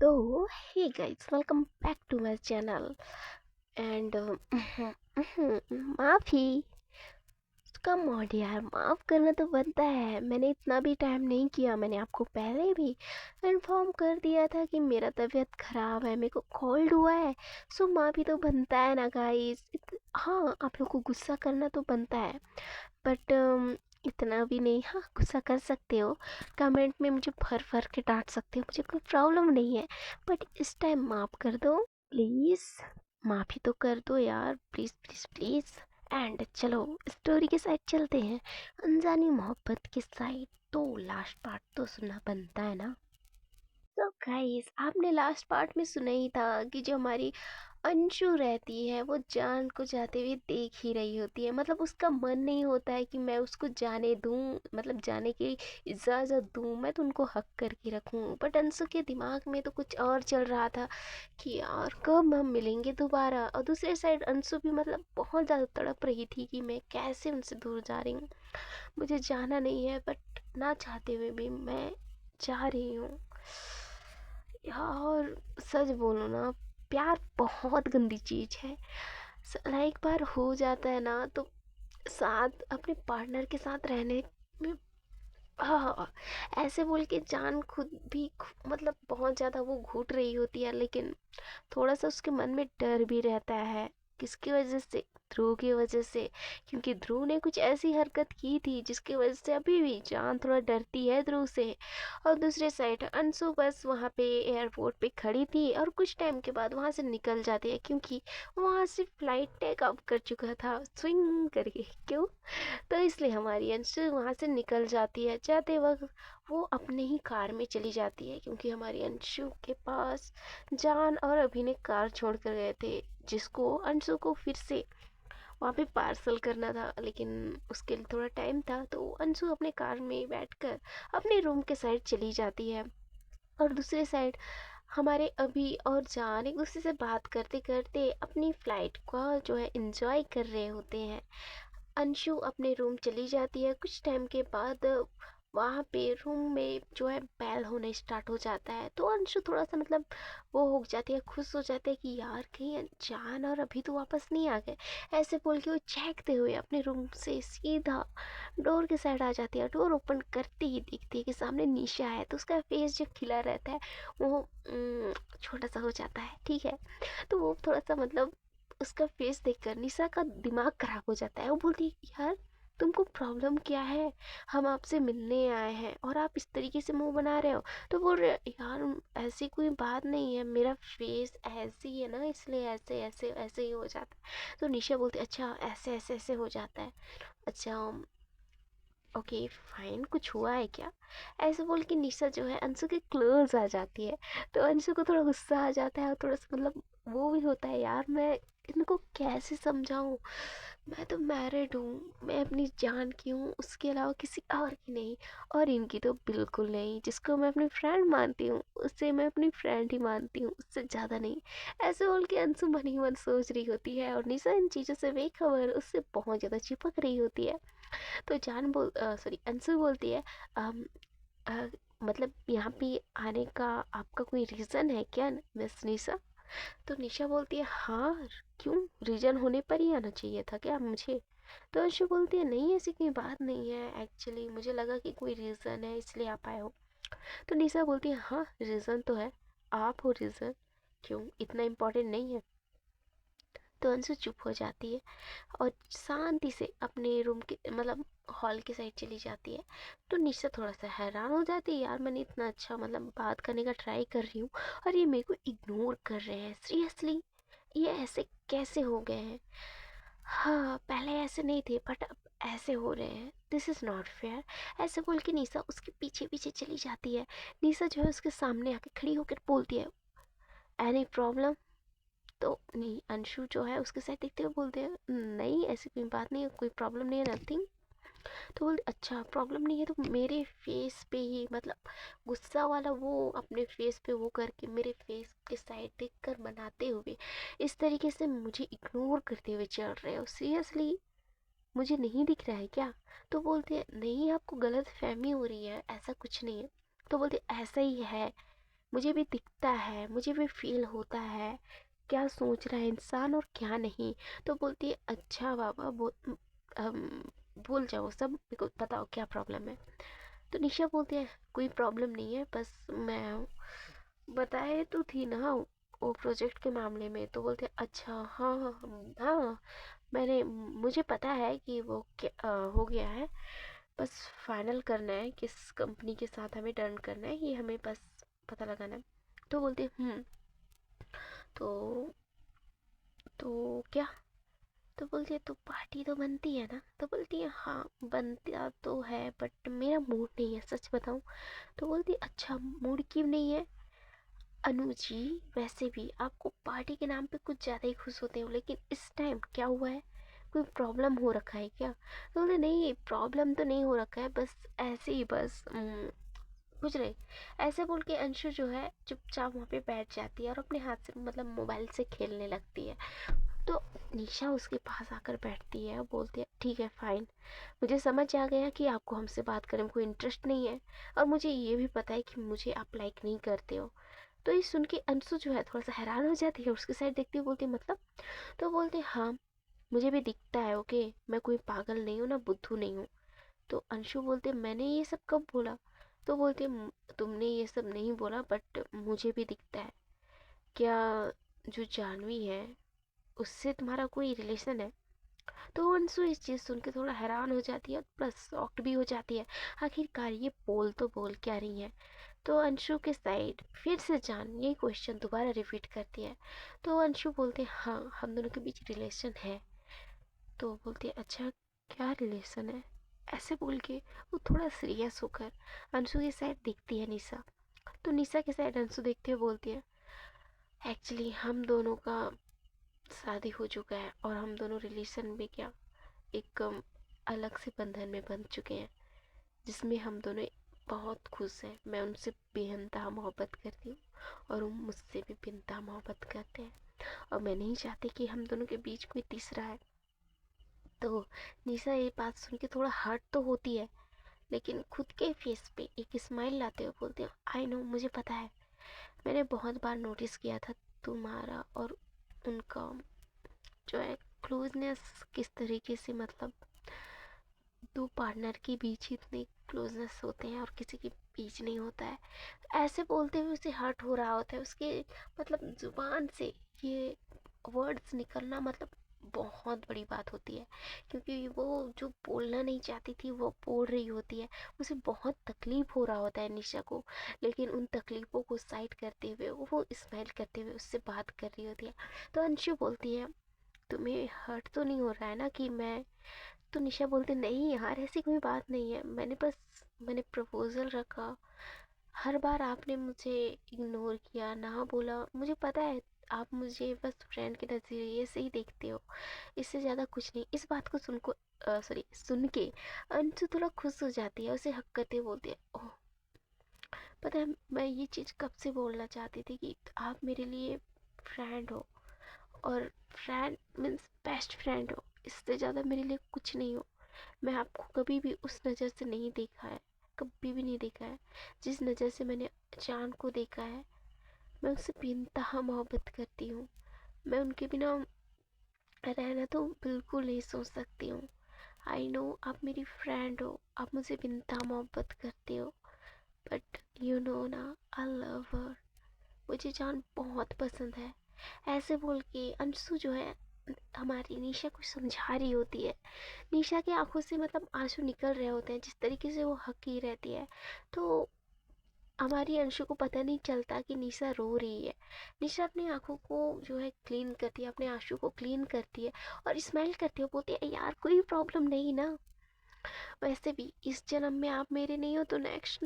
तो hey guys, welcome back to my channel and माफ़ी। Come on यार, माफ़ करना तो बनता है। मैंने इतना भी टाइम नहीं किया। मैंने आपको पहले भी इन्फॉर्म कर दिया था कि मेरा तबीयत ख़राब है, मेरे को कोल्ड हुआ है। सो माफ़ी तो बनता है ना गाइस। हाँ, आप लोग को गुस्सा करना तो बनता है, बट इतना भी नहीं। हाँ, गुस्सा कर सकते हो, कमेंट में मुझे भर भर के डांट सकते हो, मुझे कोई प्रॉब्लम नहीं है। बट इस टाइम माफ़ कर दो प्लीज़। माफ़ी तो कर दो यार, प्लीज़ प्लीज़ प्लीज़। एंड चलो स्टोरी के साइड चलते हैं, अनजानी मोहब्बत के साइड। तो लास्ट पार्ट तो सुनना बनता है ना। तो गाइस, आपने लास्ट पार्ट में सुना ही था कि जो हमारी अंशु रहती है वो जान को जाते हुए देख ही रही होती है। मतलब उसका मन नहीं होता है कि मैं उसको जाने दूं, मतलब जाने की इजाज़त दूं। मैं तो उनको हक करके रखूं, बट अंशु के दिमाग में तो कुछ और चल रहा था कि यार कब हम मिलेंगे दोबारा। और दूसरे साइड अंशु भी मतलब बहुत ज़्यादा तड़प रही थी कि मैं कैसे उनसे दूर जा रही हूँ, मुझे जाना नहीं है, बट ना चाहते हुए भी मैं जा रही हूँ। और सच बोलो ना, प्यार बहुत गंदी चीज़ है। एक बार हो जाता है ना तो साथ अपने पार्टनर के साथ रहने में, हाँ, ऐसे बोल के जान खुद भी मतलब बहुत ज़्यादा वो घुट रही होती है, लेकिन थोड़ा सा उसके मन में डर भी रहता है। किसकी वजह से? ध्रुव की वजह से। क्योंकि ध्रुव ने कुछ ऐसी हरकत की थी जिसकी वजह से अभी भी जान थोड़ा डरती है ध्रुव से। और दूसरे साइड अंशु बस वहाँ पे एयरपोर्ट पे खड़ी थी और कुछ टाइम के बाद वहाँ से निकल जाती है, क्योंकि वहाँ से फ्लाइट टेक ऑफ कर चुका था स्विंग करके। क्यों? तो इसलिए हमारी अंशु वहाँ से निकल जाती है। जाते वक्त वो अपने ही कार में चली जाती है, क्योंकि हमारी अंशु के पास जान और अभि ने कार छोड़ कर गए थे, जिसको अंशु को फिर से वहाँ पे पार्सल करना था। लेकिन उसके लिए थोड़ा टाइम था, तो अंशु अपने कार में बैठकर अपने रूम के साइड चली जाती है। और दूसरे साइड हमारे अभी और जान एक दूसरे से बात करते करते अपनी फ़्लाइट का जो है एंजॉय कर रहे होते हैं। अंशु अपने रूम चली जाती है। कुछ टाइम के बाद वहाँ पे रूम में जो है बैल होने स्टार्ट हो जाता है, तो अंशु थोड़ा सा मतलब वो हो जाती है, खुश हो जाती है कि यार कहीं जान और अभी तो वापस नहीं आ गए। ऐसे बोल के वो चहकते हुए अपने रूम से सीधा डोर के साइड आ जाती है। डोर ओपन करते ही देखती है कि सामने निशा है, तो उसका फेस जो खिला रहता है वो छोटा सा हो जाता है, ठीक है। तो वो थोड़ा सा मतलब उसका फेस देखकर निशा का दिमाग खराब हो जाता है। वो बोलती है यार तुमको प्रॉब्लम क्या है, हम आपसे मिलने आए हैं और आप इस तरीके से मुंह बना रहे हो। तो बोल रहे यार ऐसी कोई बात नहीं है, मेरा फेस ऐसे ही है ना, इसलिए ऐसे ऐसे ऐसे ही हो जाता है। तो निशा बोलती अच्छा ऐसे ऐसे ऐसे हो जाता है। अच्छा ओके फाइन, कुछ हुआ है क्या? ऐसे बोल के निशा जो है अंशु के क्लोज आ जाती है। तो अंशु को थोड़ा गुस्सा आ जाता है और थोड़ा सा मतलब वो भी होता है यार मैं इनको कैसे समझाऊं। मैं तो मैरिड हूँ, मैं अपनी जान की हूँ, उसके अलावा किसी और की नहीं। और इनकी तो बिल्कुल नहीं। जिसको मैं अपनी फ्रेंड मानती हूँ उससे मैं अपनी फ्रेंड ही मानती हूँ, उससे ज़्यादा नहीं। ऐसे बोल के अंशु मन ही मन सोच रही होती है और निशा इन चीज़ों से बेखबर उससे बहुत ज़्यादा चिपक रही होती है। तो जान बोल सॉरी अंशु बोलती है अम, अ, मतलब यहाँ पे आने का आपका कोई रीज़न है क्या मिस निशा? तो निशा बोलती है हाँ, क्यों, रीज़न होने पर ही आना चाहिए था क्या मुझे? तो अंशु बोलती है नहीं, ऐसी कोई बात नहीं है, एक्चुअली मुझे लगा कि कोई रीज़न है इसलिए आप आए हो। तो निशा बोलती है हाँ रीज़न तो है, आप हो रीज़न, क्यों इतना इम्पोर्टेंट नहीं है? तो अंशु चुप हो जाती है और शांति से अपने रूम के मतलब हॉल की साइड चली जाती है। तो निशा थोड़ा सा हैरान हो जाती है यार मैंने इतना अच्छा मतलब बात करने का ट्राई कर रही हूँ और ये मेरे को इग्नोर कर रहे हैं, सीरियसली ये ऐसे कैसे हो गए हैं? हाँ पहले ऐसे नहीं थे बट अब ऐसे हो रहे हैं, दिस इज़ नॉट फेयर। ऐसे बोल के निशा उसके पीछे पीछे चली जाती है। निशा जो है उसके सामने आके खड़ी होकर बोलती है एनी प्रॉब्लम? तो नहीं, अंशु जो है उसके साइड देखते हुए बोलते हैं नहीं ऐसी कोई बात नहीं है, कोई प्रॉब्लम नहीं है, नथिंग। तो बोलते अच्छा प्रॉब्लम नहीं है तो मेरे फेस पे ही मतलब गुस्सा वाला वो अपने फेस पे वो करके मेरे फेस के साइड देख कर बनाते हुए इस तरीके से मुझे इग्नोर करते हुए चल रहे हो, सीरियसली मुझे नहीं दिख रहा है क्या? तो बोलते हैं नहीं आपको गलत फहमी हो रही है, ऐसा कुछ नहीं है। तो बोलते ऐसा ही है, मुझे भी दिखता है, मुझे भी फील होता है क्या सोच रहा है इंसान और क्या नहीं। तो बोलती है अच्छा बाबा अम, भूल जाओ सब, मेरे को बताओ क्या प्रॉब्लम है। तो निशा बोलती है कोई प्रॉब्लम नहीं है, बस मैं बताए तो थी ना वो प्रोजेक्ट के मामले में। तो बोलते हैं अच्छा हाँ हाँ हाँ, मैंने मुझे पता है कि वो क्या हो गया है, बस फाइनल करना है किस कंपनी के साथ हमें डन करना है, ये हमें बस पता लगाना है। तो बोलते हैं तो क्या। तो बोलती है तो पार्टी तो बनती है ना। तो बोलती है हाँ बनता तो है, बट मेरा मूड नहीं है सच बताऊं। तो बोलती है अच्छा मूड क्यों नहीं है। अनु जी वैसे भी आपको पार्टी के नाम पे कुछ ज़्यादा ही खुश होते हो, लेकिन इस टाइम क्या हुआ है, कोई प्रॉब्लम हो रखा है क्या। तो बोले नहीं प्रॉब्लम तो नहीं हो रखा है, बस ऐसे ही बस कुछ नहीं। ऐसे बोल के अंशु जो है चुपचाप वहाँ पे बैठ जाती है और अपने हाथ से मतलब मोबाइल से खेलने लगती है। तो निशा उसके पास आकर बैठती है और बोलती है ठीक है फाइन, मुझे समझ आ गया कि आपको हमसे बात करने में कोई इंटरेस्ट नहीं है, और मुझे ये भी पता है कि मुझे आप लाइक नहीं करते हो। तो ये सुन के अंशु जो है थोड़ा सा हैरान हो जाती है, उसकी साइड देखती है, बोलती है मतलब। तो बोलते हैं हाँ मुझे भी दिखता है ओके, मैं कोई पागल नहीं हूँ ना बुद्धू नहीं हूँ। तो अंशु बोलते मैंने ये सब कब बोला। तो बोलते तुमने ये सब नहीं बोला बट मुझे भी दिखता है। क्या जो जानवी है उससे तुम्हारा कोई रिलेशन है। तो अंशु इस चीज़ सुन के थोड़ा हैरान हो जाती है प्लस शॉक्ड भी हो जाती है, आखिरकार ये बोल तो बोल क्या रही है। तो अंशु के साइड फिर से जान यही क्वेश्चन दोबारा रिपीट करती है। तो अंशु बोलते हैं हाँ हम दोनों के बीच रिलेशन है। तो बोलती है अच्छा क्या रिलेशन है। ऐसे बोल के वो थोड़ा सीरियस होकर अंशु की साइड देखती है निशा। तो निशा की साइड अंशु देखते हुए बोलती है एक्चुअली हम दोनों का शादी हो चुका है और हम दोनों रिलेशन में क्या एक अलग से बंधन में बंध चुके हैं, जिसमें हम दोनों बहुत खुश हैं। मैं उनसे बेइंतहा मोहब्बत करती हूँ और वो मुझसे भी बेइंतहा मोहब्बत करते हैं, और मैं नहीं चाहती कि हम दोनों के बीच कोई तीसरा है। तो निशा ये बात सुन के थोड़ा हर्ट तो होती है, लेकिन खुद के फेस पे एक स्माइल लाते हुए बोलती हूँ आई नो मुझे पता है, मैंने बहुत बार नोटिस किया था तुम्हारा और उनका जो है क्लोजनेस किस तरीके से, मतलब दो पार्टनर के बीच ही इतने क्लोजनेस होते हैं और किसी के बीच नहीं होता है। ऐसे बोलते हुए उसे हर्ट हो रहा होता है, उसके मतलब जुबान से ये वर्ड्स निकलना मतलब बहुत बड़ी बात होती है, क्योंकि वो जो बोलना नहीं चाहती थी वो बोल रही होती है। उसे बहुत तकलीफ हो रहा होता है निशा को, लेकिन उन तकलीफ़ों को साइड करते हुए वो स्माइल करते हुए उससे बात कर रही होती है। तो अंशु बोलती है तुम्हें हर्ट तो नहीं हो रहा है ना कि मैं। तो निशा बोलती नहीं यार ऐसी कोई बात नहीं है, मैंने प्रपोज़ल रखा, हर बार आपने मुझे इग्नोर किया ना बोला, मुझे पता है आप मुझे बस फ्रेंड के नज़रिए से ही देखते हो, इससे ज़्यादा कुछ नहीं। इस बात को सुन के अंशु थोड़ा खुश हो जाती है, उसे हक करते हुए बोलती है ओह पता है मैं ये चीज़ कब से बोलना चाहती थी कि आप मेरे लिए फ्रेंड हो, और फ्रेंड मीन्स बेस्ट फ्रेंड हो, इससे ज़्यादा मेरे लिए कुछ नहीं हो। मैं आपको कभी भी उस नज़र से नहीं देखा है, कभी भी नहीं देखा है जिस नज़र से मैंने चाँद को देखा है। मैं उससे बेइंतहा मोहब्बत करती हूँ, मैं उनके बिना रहना तो बिल्कुल नहीं सोच सकती हूँ। आई नो आप मेरी फ्रेंड हो, आप मुझे बेइंतहा मोहब्बत करते हो, बट यू नो ना आई लव हर, मुझे जान बहुत पसंद है। ऐसे बोल के अंशु जो है हमारी निशा को समझा रही होती है। निशा की आंखों से मतलब आंसू निकल रहे होते हैं जिस तरीके से वो हकी रहती है। तो हमारी अंशु को पता नहीं चलता कि निशा रो रही है। निशा अपनी आंखों को जो है क्लीन करती है, अपने आंसू को क्लीन करती है और स्माइल करती है, बोलती है यार कोई प्रॉब्लम नहीं ना, वैसे भी इस जन्म में आप मेरे नहीं हो तो नेक्स्ट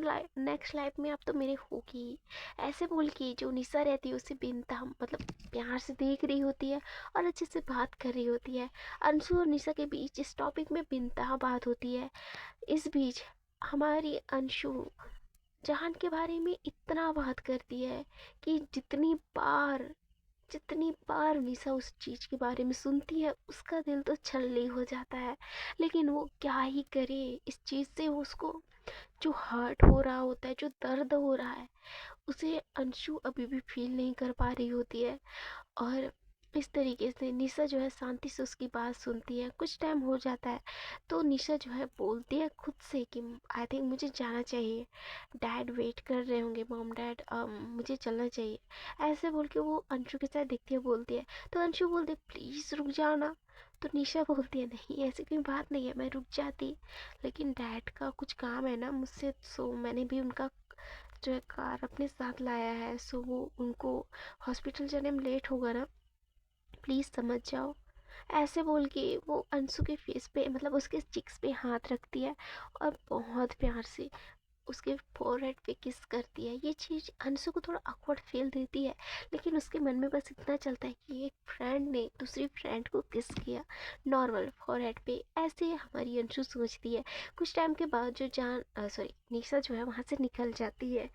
लाइफ में आप तो मेरे होगी ही। ऐसे बोल के जो निशा रहती है उसे बेइंतहा मतलब प्यार से देख रही होती है और अच्छे से बात कर रही होती है। अंशु और निशा के बीच इस टॉपिक में बेइंतहा बात होती है। इस बीच हमारी अंशु जहान के बारे में इतना बात करती है कि जितनी बार निशा उस चीज़ के बारे में सुनती है उसका दिल तो छलनी हो जाता है। लेकिन वो क्या ही करे, इस चीज़ से उसको जो हर्ट हो रहा होता है, जो दर्द हो रहा है, उसे अंशु अभी भी फील नहीं कर पा रही होती है। और इस तरीके से निशा जो है शांति से उसकी बात सुनती है। कुछ टाइम हो जाता है तो निशा जो है बोलती है खुद से कि आई थिंक मुझे जाना चाहिए, डैड वेट कर रहे होंगे, मॉम डैड मुझे चलना चाहिए। ऐसे बोल के वो अंशु के साथ देखती है, बोलती है। तो अंशु बोलती है प्लीज़ रुक जाओ ना। तो निशा बोलती है नहीं ऐसी कोई बात नहीं है, मैं रुक जाती, लेकिन डैड का कुछ काम है ना मुझसे, सो मैंने भी उनका जो है कार अपने साथ लाया है, सो वो उनको हॉस्पिटल जाने में लेट होगा ना, प्लीज़ समझ जाओ। ऐसे बोल के वो अंशु के फेस पे मतलब उसके चिक्स पे हाथ रखती है और बहुत प्यार से उसके फोरहेड पे किस करती है। ये चीज़ अंशु को थोड़ा awkward फील देती है, लेकिन उसके मन में बस इतना चलता है कि एक फ्रेंड ने दूसरी फ्रेंड को किस किया नॉर्मल फोरहेड पे। ऐसे हमारी अंशु सोचती है। कुछ टाइम के बाद जो निशा जो है वहाँ से निकल जाती है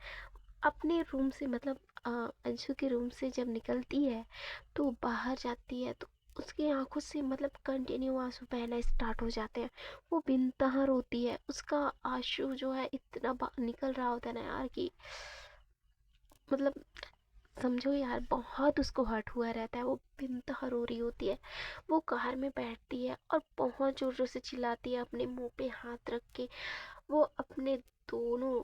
अपने रूम से, मतलब अंशु के रूम से जब निकलती है तो बाहर जाती है तो उसकी आंखों से मतलब कंटिन्यू आंसू बहना स्टार्ट हो जाते हैं। वो बेनतहा रोती है, उसका आंसू जो है इतना निकल रहा होता है ना यार कि मतलब समझो यार बहुत उसको हर्ट हुआ रहता है। वो बेनतहा रो रही होती है। वो कार में बैठती है और बहुत जोर जोर से चिल्लाती है अपने मुंह पे हाथ रख के। वो अपने दोनों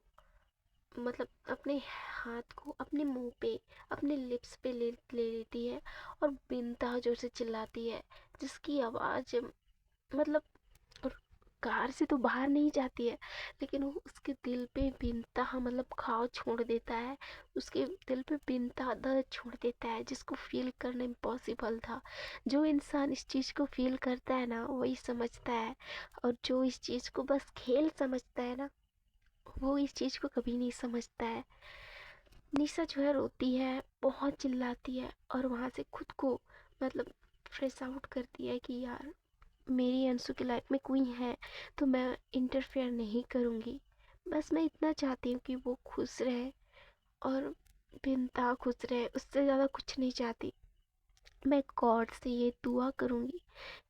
मतलब अपने हाथ को अपने मुंह पे अपने लिप्स पे ले लेती है और बेनतहा जोर से चिल्लाती है, जिसकी आवाज़ मतलब कार से तो बाहर नहीं जाती है, लेकिन वो उसके दिल पे बेनतहा मतलब घाव छोड़ देता है। उसके दिल पे बेनतहा दर्द छोड़ देता है, जिसको फील करना इम्पॉसिबल था। जो इंसान इस चीज़ को फील करता है ना वही समझता है, और जो इस चीज़ को बस खेल समझता है ना वो इस चीज़ को कभी नहीं समझता है। निशा जो है रोती है, बहुत चिल्लाती है और वहाँ से खुद को मतलब फ्रेश आउट करती है कि यार मेरी अंशु की लाइफ में कोई है तो मैं इंटरफेयर नहीं करूँगी। बस मैं इतना चाहती हूँ कि वो खुश रहे और बेनता खुश रहे, उससे ज़्यादा कुछ नहीं चाहती। मैं गॉड से ये दुआ करूँगी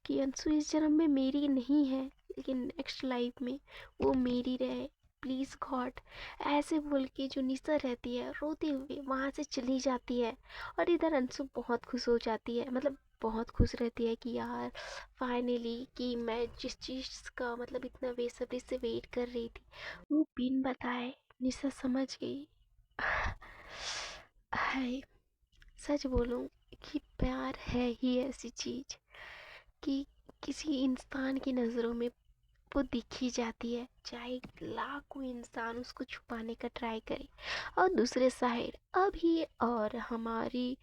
कि अंशु इस जन्म में मेरी नहीं है, लेकिन नेक्स्ट लाइफ में वो मेरी रहे, प्लीज़ गॉड। ऐसे बोल के जो निशा रहती है रोते हुए वहाँ से चली जाती है। और इधर अंशु बहुत खुश हो जाती है, मतलब बहुत खुश रहती है कि यार फाइनली कि मैं जिस चीज़ का मतलब इतना बेसब्री से वेट कर रही थी वो बिन बताए निशा समझ गई। हाय, सच बोलूं कि प्यार है ही ऐसी चीज़ कि किसी इंसान की नज़रों में वो दिखी जाती है, चाहे लाखों इंसान उसको छुपाने का ट्राई करे। और दूसरे साइड अभी और हमारी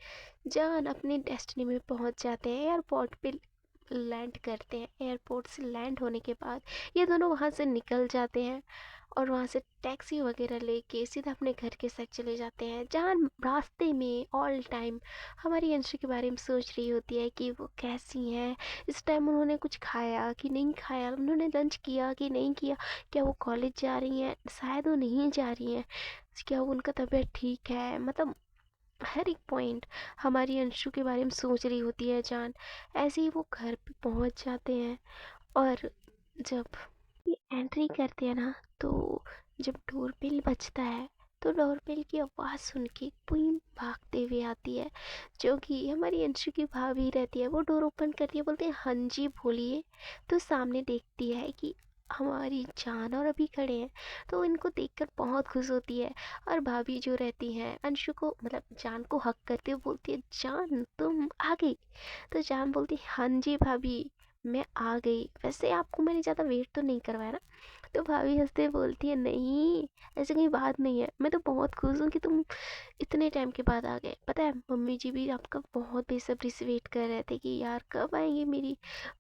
जान अपनी डेस्टिनी में पहुंच जाते हैं, एयरपोर्ट पे लैंड करते हैं। एयरपोर्ट से लैंड होने के बाद ये दोनों वहाँ से निकल जाते हैं और वहाँ से टैक्सी वगैरह लेके सीधा अपने घर के साथ चले जाते हैं, जहाँ रास्ते में ऑल टाइम हमारी अंशु के बारे में सोच रही होती है कि वो कैसी हैं, इस टाइम उन्होंने कुछ खाया कि नहीं खाया, उन्होंने लंच किया कि नहीं किया, क्या वो कॉलेज जा रही हैं, शायद वो नहीं जा रही हैं, क्या उनका तबीयत ठीक है, मतलब हर एक पॉइंट हमारी अंशु के बारे में सोच रही होती है जान। ऐसे ही वो घर पे पहुंच जाते हैं और जब ये एंट्री करते हैं ना तो जब डोरबेल बजता है तो डोरबेल की आवाज़ सुन के कोई भागते हुए आती है, जो कि हमारी अंशु की भाभी रहती है। वो डोर ओपन करती है, बोलते हैं हाँ जी बोलिए। तो सामने देखती है कि हमारी जान और अभी खड़े हैं, तो इनको देखकर बहुत खुश होती है। और भाभी जो रहती हैं अंशु को मतलब जान को हक करते हुए बोलती है जान तुम आ गई। तो जान बोलती है हाँ जी भाभी मैं आ गई, वैसे आपको मैंने ज़्यादा वेट तो नहीं करवाया ना। तो भाभी हंसते हुए बोलती है नहीं ऐसी कोई बात नहीं है, मैं तो बहुत खुश हूँ कि तुम इतने टाइम के बाद आ गए। पता है मम्मी जी भी आपका बहुत बेसब्री से वेट कर रहे थे कि यार कब आएंगी मेरी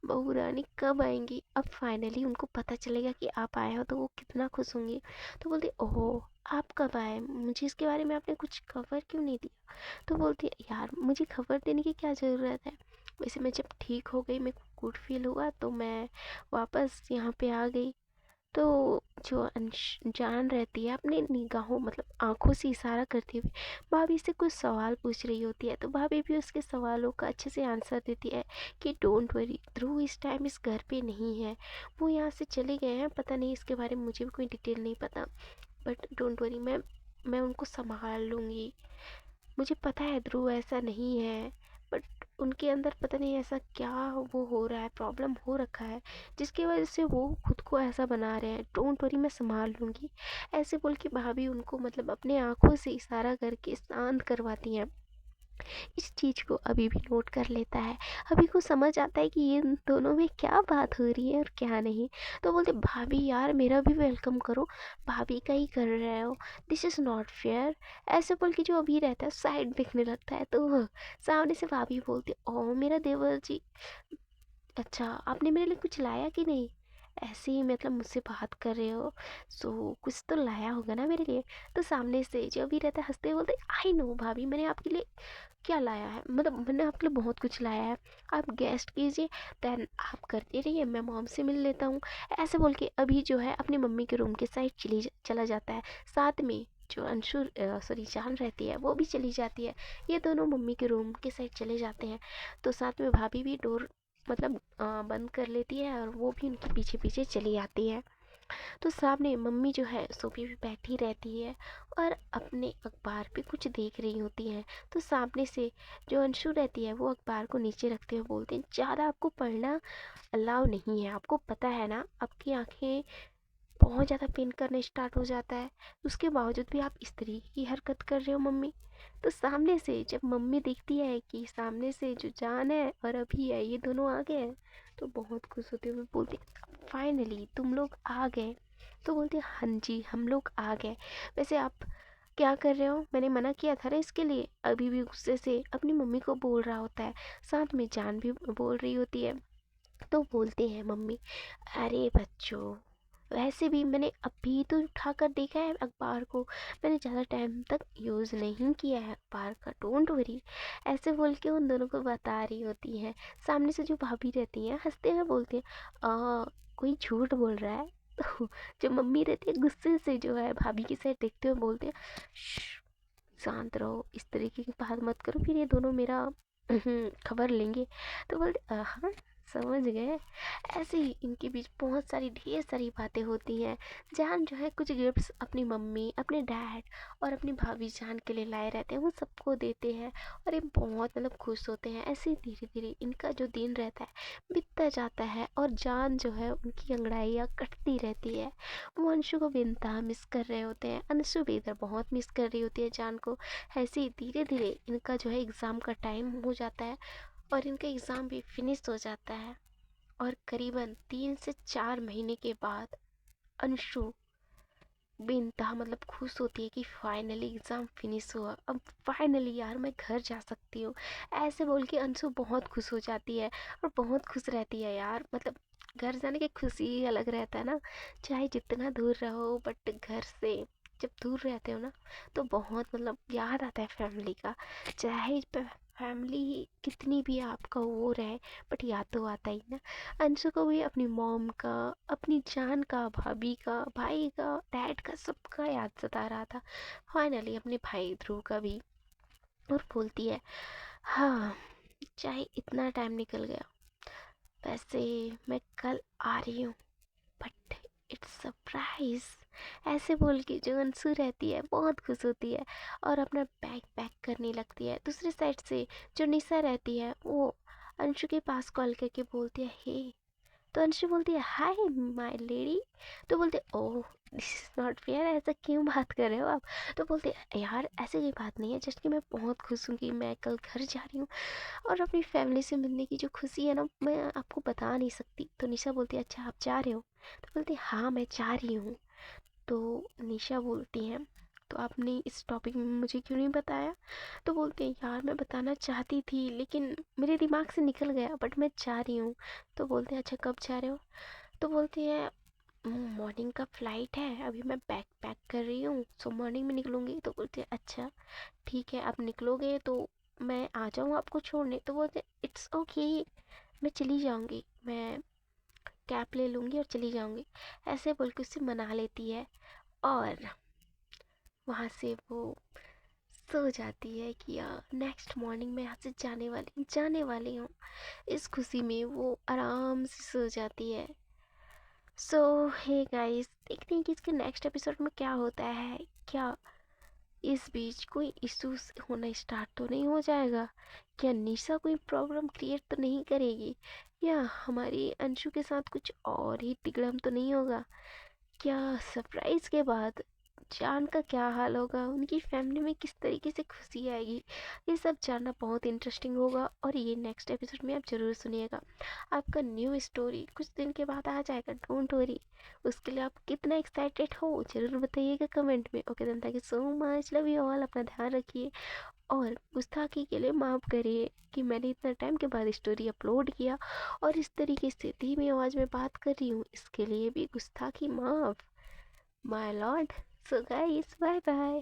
बहू रानी, कब आएंगी। अब फाइनली उनको पता चलेगा कि आप आए हो तो वो कितना खुश होंगे। तो बोलती ओहो आप कब आए, मुझे इसके बारे में आपने कुछ खबर क्यों नहीं दिया। तो बोलती है यार मुझे खबर देने की क्या ज़रूरत है, वैसे मैं जब ठीक हो गई मेरे को गुड फील हुआ तो मैं वापस यहाँ पे आ गई। तो जो जान रहती है अपने निगाहों मतलब आंखों से इशारा करती हुए भाभी से कुछ सवाल पूछ रही होती है, तो भाभी भी उसके सवालों का अच्छे से आंसर देती है कि डोंट वरी ध्रुव इस टाइम इस घर पे नहीं है, वो यहाँ से चले गए हैं, पता नहीं इसके बारे में मुझे भी कोई डिटेल नहीं पता, बट डोंट वरी मैं मैं उनको संभाल लूँगी। मुझे पता है ध्रुव ऐसा नहीं है, बट उनके अंदर पता नहीं ऐसा क्या वो हो रहा है, प्रॉब्लम हो रखा है, जिसकी वजह से वो खुद को ऐसा बना रहे हैं। डोंट वरी, मैं संभाल लूँगी। ऐसे बोल के भाभी उनको मतलब अपने आँखों से इशारा करके शांत करवाती हैं। इस चीज़ को अभी भी नोट कर लेता है। अभी को समझ आता है कि ये इन दोनों में क्या बात हो रही है और क्या नहीं। तो बोलते भाभी यार मेरा भी वेलकम करो, भाभी का ही कर रहे हो, दिस इज़ नॉट फेयर। ऐसे बोल के जो अभी रहता है साइड देखने लगता है, तो सामने से भाभी बोलती ओ मेरा देवर जी, अच्छा आपने मेरे लिए कुछ लाया कि नहीं, ऐसे ही मतलब मुझसे बात कर रहे हो, सो कुछ तो लाया होगा ना मेरे लिए। तो सामने से जो भी रहता है हंसते हुए बोलते आई नो भाभी, मैंने आपके लिए क्या लाया है, मतलब मैंने आपके लिए बहुत कुछ लाया है, आप गेस्ट कीजिए, देन आप करते रहिए, मैं मॉम से मिल लेता हूँ। ऐसे बोल के अभी जो है अपनी मम्मी के रूम के साइड चला जाता है। साथ में जो अंशु सॉरी जान रहती है वो भी चली जाती है। ये दोनों मम्मी के रूम के साइड चले जाते हैं। तो साथ में भाभी भी डोर मतलब बंद कर लेती है और वो भी उनके पीछे पीछे चली आती है। तो सामने मम्मी जो है सोफे पे बैठी रहती है और अपने अखबार पे कुछ देख रही होती हैं। तो सामने से जो अंशु रहती है वो अखबार को नीचे रखते हुए बोलते हैं ज़्यादा आपको पढ़ना अलाउ नहीं है, आपको पता है ना आपकी आंखें बहुत ज़्यादा पेन करने स्टार्ट हो जाता है, उसके बावजूद भी आप इस तरीके की हरकत कर रहे हो मम्मी। तो सामने से जब मम्मी देखती है कि सामने से जो जान है और अभी है ये दोनों आ गए हैं, तो बहुत खुश होते हुए बोलती फाइनली तुम लोग आ गए। तो बोलती हाँ जी हम लोग आ गए। वैसे आप क्या कर रहे हो, मैंने मना किया था ना इसके लिए। अभी भी गुस्से से अपनी मम्मी को बोल रहा होता है, साथ में जान भी बोल रही होती है। तो बोलते हैं मम्मी अरे बच्चों, वैसे भी मैंने अभी तो उठाकर देखा है अखबार को, मैंने ज़्यादा टाइम तक यूज़ नहीं किया है अखबार का, डोंट वरी। ऐसे बोल के उन दोनों को बता रही होती हैं। सामने से जो भाभी रहती हैं हंसते हुए बोलती हैं कोई झूठ बोल रहा है। तो जो मम्मी रहती है गुस्से से जो है भाभी की साइड देखते हुए बोलते हैं "श्श, शांत रहो, इस तरीके की बात मत करो, फिर ये दोनों मेरा खबर लेंगे। तो बोलते हाँ समझ गए। ऐसे ही इनके बीच बहुत सारी ढेर सारी बातें होती हैं। जान जो है कुछ गिफ्ट्स अपनी मम्मी अपने डैड और अपनी भाभी जान के लिए लाए रहते हैं, वो सबको देते हैं और ये बहुत मतलब खुश होते हैं। ऐसे ही धीरे धीरे इनका जो दिन रहता है बीतता जाता है और जान जो है उनकी अंगड़ाइयाँ कटती रहती है। वो अंशु को बेनतहा मिस कर रहे होते हैं, अंशु भी इधर बहुत मिस कर रही होती है जान को। ऐसे ही धीरे धीरे इनका जो है एग्ज़ाम का टाइम हो जाता है और इनका एग्ज़ाम भी फिनिश हो जाता है। और करीबन 3 से 4 महीने के बाद अंशु बेइंतहा मतलब खुश होती है कि फाइनली एग्ज़ाम फिनिश हुआ, अब फाइनली यार मैं घर जा सकती हूँ। ऐसे बोल के अंशु बहुत खुश हो जाती है और बहुत खुश रहती है यार। मतलब घर जाने की खुशी ही अलग रहता है ना, चाहे जितना दूर रहो, बट घर से जब दूर रहते हो ना तो बहुत मतलब याद आता है फैमिली का। चाहे फैमिली कितनी भी आपका वो रहे, बट याद तो आता ही ना। अंशु को भी अपनी मॉम का, अपनी जान का, भाभी का, भाई का, डैड का, सबका याद सता रहा था। फाइनली अपने भाई ध्रुव का भी। और बोलती है हाँ चाहे इतना टाइम निकल गया, वैसे मैं कल आ रही हूँ, बट इट्स सरप्राइज। ऐसे बोल के जो अंशु रहती है बहुत खुश होती है और अपना बैग पैक करने लगती है। दूसरी साइड से जो निशा रहती है वो अंशु के पास कॉल करके बोलती है हे। तो अंशु बोलती है हाय माय लेडी। तो बोलते oh this is not fair, ऐसा क्यों बात कर रहे हो आप। तो बोलते यार ऐसे कोई बात नहीं है, जस्ट कि मैं बहुत खुश हूँ कि मैं कल घर जा रही हूँ और अपनी फैमिली से मिलने की जो खुशी है ना मैं आपको बता नहीं सकती। तो निशा बोलती है अच्छा आप जा रहे हो। तो बोलती हाँ मैं जा रही हूँ। तो निशा बोलती हैं तो आपने इस टॉपिक में मुझे क्यों नहीं बताया। तो बोलते हैं यार मैं बताना चाहती थी लेकिन मेरे दिमाग से निकल गया, बट मैं जा रही हूँ। तो बोलते हैं अच्छा कब जा रहे हो। तो बोलती है मॉर्निंग का फ्लाइट है, अभी मैं बैग पैक कर रही हूँ, सो मॉर्निंग में निकलूँगी। तो बोलते हैं अच्छा ठीक है आप निकलोगे तो मैं आ जाऊँ आपको छोड़ने। तो बोलते इट्स ओके मैं चली जाऊँगी, मैं कैब ले लूँगी और चली जाऊँगी। ऐसे बोल के उससे मना लेती है और वहाँ से वो सो जाती है कि नेक्स्ट मॉर्निंग मैं यहाँ से जाने वाली हूँ। इस खुशी में वो आराम से सो जाती है। सो हे गाइस देखते हैं कि इसके नेक्स्ट एपिसोड में क्या होता है, क्या इस बीच कोई इश्यूज होना स्टार्ट तो नहीं हो जाएगा? क्या निशा कोई प्रॉब्लम क्रिएट तो नहीं करेगी? या हमारी अंशु के साथ कुछ और ही तिगड़म तो नहीं होगा? क्या सरप्राइज के बाद जान का क्या हाल होगा? उनकी फैमिली में किस तरीके से खुशी आएगी? ये सब जानना बहुत इंटरेस्टिंग होगा और ये नेक्स्ट एपिसोड में आप ज़रूर सुनिएगा। आपका न्यू स्टोरी कुछ दिन के बाद आ जाएगा, डोंट वरी। उसके लिए आप कितना एक्साइटेड हो ज़रूर बताइएगा कमेंट में। Okay then, thank you so much, love you all, अपना ध्यान रखिए और गुस्ताखी के लिए माफ़ करिए कि मैंने इतना टाइम के बाद स्टोरी अपलोड किया और इस तरीके से धीमी आवाज़ में बात कर रही हूँ, इसके लिए भी गुस्ताखी माफ़, my lord. So guys, bye bye.